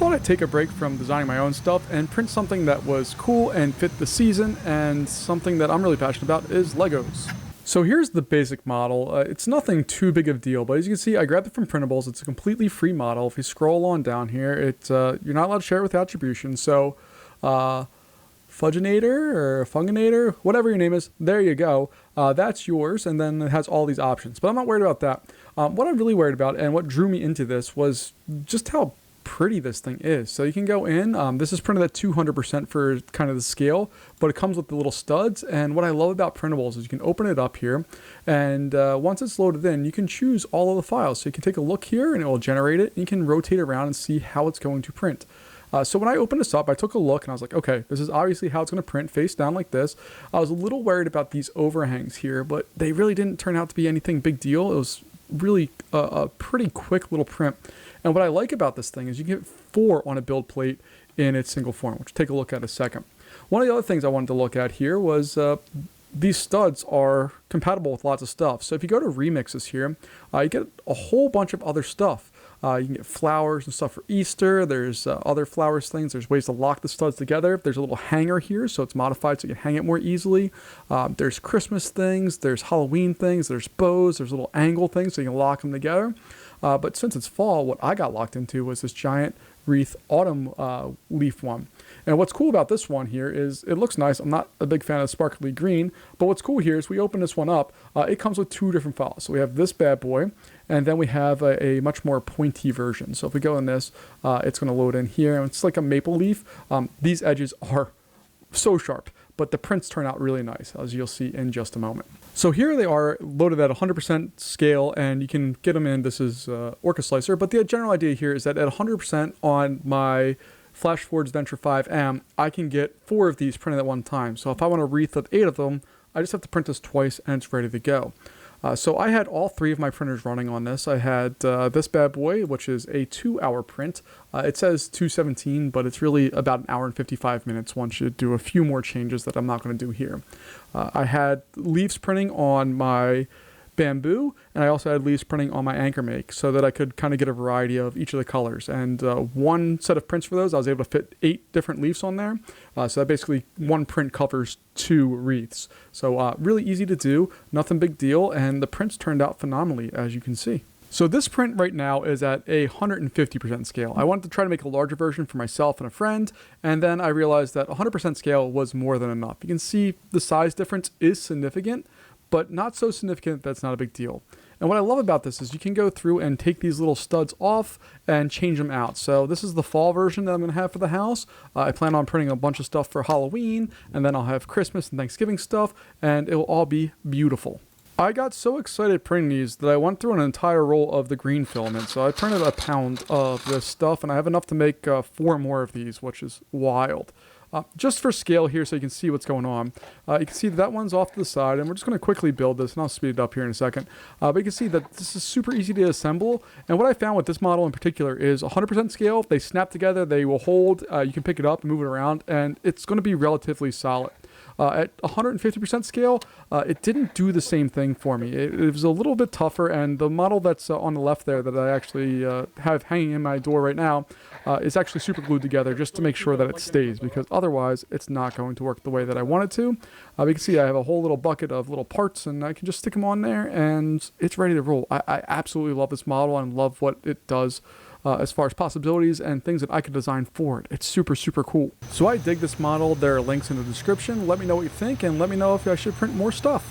thought I'd take a break from designing my own stuff and print something that was cool and fit the season, and something that I'm really passionate about is Legos. So here's the basic model. It's nothing too big of a deal, but as you can see, I grabbed it from Printables. It's a completely free model. If you scroll on down here, you're not allowed to share it with attribution. So Fudginator or Funginator, whatever your name is, there you go. That's yours, and then it has all these options. But I'm not worried about that. What I'm really worried about, and what drew me into this, was just how pretty this thing is. So you can go in, this is printed at 200% for kind of the scale, but it comes with the little studs. And what I love about Printables is you can open it up here, and once it's loaded in, you can choose all of the files. So you can take a look here and it will generate it, and you can rotate around and see how it's going to print. So when I opened this up, I took a look and I was like, okay, this is obviously how it's going to print, face down like this. I was a little worried about these overhangs here, but they really didn't turn out to be anything big deal. It was really a pretty quick little print. And what I like about this thing is you get 4 on a build plate in its single form, which we'll take a look at in a second. One of the other things I wanted to look at here was these studs are compatible with lots of stuff. So if you go to remixes here, you get a whole bunch of other stuff. You can get flowers and stuff for Easter. There's other flowers things. There's ways to lock the studs together. There's a little hanger here, so it's modified so you can hang it more easily. There's Christmas things. There's Halloween things. There's bows. There's little angle things so you can lock them together. But since it's fall, what I got locked into was this giant Wreath autumn leaf one. And what's cool about this one here is it looks nice. I'm not a big fan of sparkly green, but what's cool here is we open this one up. It comes with 2 different files. So we have this bad boy, and then we have a much more pointy version. So if we go in this, it's going to load in here. And it's like a maple leaf. These edges are so sharp, but the prints turn out really nice, as you'll see in just a moment. So here they are loaded at 100% scale, and you can get them in. This is Orca Slicer, but the general idea here is that at 100% on my Flash Forge Venture 5M, I can get 4 of these printed at one time. So if I want a wreath of 8 of them, I just have to print this twice and it's ready to go. So I had all 3 of my printers running on this. I had this bad boy, which is a 2-hour print. It says 217, but it's really about 1 hour and 55 minutes once you do a few more changes that I'm not going to do here. I had leaves printing on my bamboo, and I also had leaves printing on my anchor make so that I could kind of get a variety of each of the colors. And one set of prints for those, I was able to fit 8 different leaves on there. So that basically one print covers 2 wreaths. So really easy to do, nothing big deal, and the prints turned out phenomenally, as you can see. So this print right now is at a 150% scale. I wanted to try to make a larger version for myself and a friend, and then I realized that 100% scale was more than enough. You can see the size difference is significant, but not so significant that's not a big deal. And what I love about this is you can go through and take these little studs off and change them out. So this is the fall version that I'm going to have for the house. I plan on printing a bunch of stuff for Halloween, and then I'll have Christmas and Thanksgiving stuff, and it will all be beautiful. I got so excited printing these that I went through an entire roll of the green filament. So I printed a pound of this stuff, and I have enough to make 4 more of these, which is wild. Just for scale here so you can see what's going on. You can see that one's off to the side, and we're just going to quickly build this, and I'll speed it up here in a second. But you can see that this is super easy to assemble, and what I found with this model in particular is 100% scale. They snap together, they will hold, you can pick it up and move it around, and it's going to be relatively solid. At 150% scale, it didn't do the same thing for me. It was a little bit tougher, and the model that's on the left there that I actually have hanging in my door right now is actually super glued together just to make sure that it stays, because otherwise it's not going to work the way that I want it to. You can see I have a whole little bucket of little parts, and I can just stick them on there, and it's ready to roll. I absolutely love this model and love what it does as far as possibilities and things that I could design for it. It's super, super cool. So I dig this model. There are links in the description. Let me know what you think, and let me know if I should print more stuff.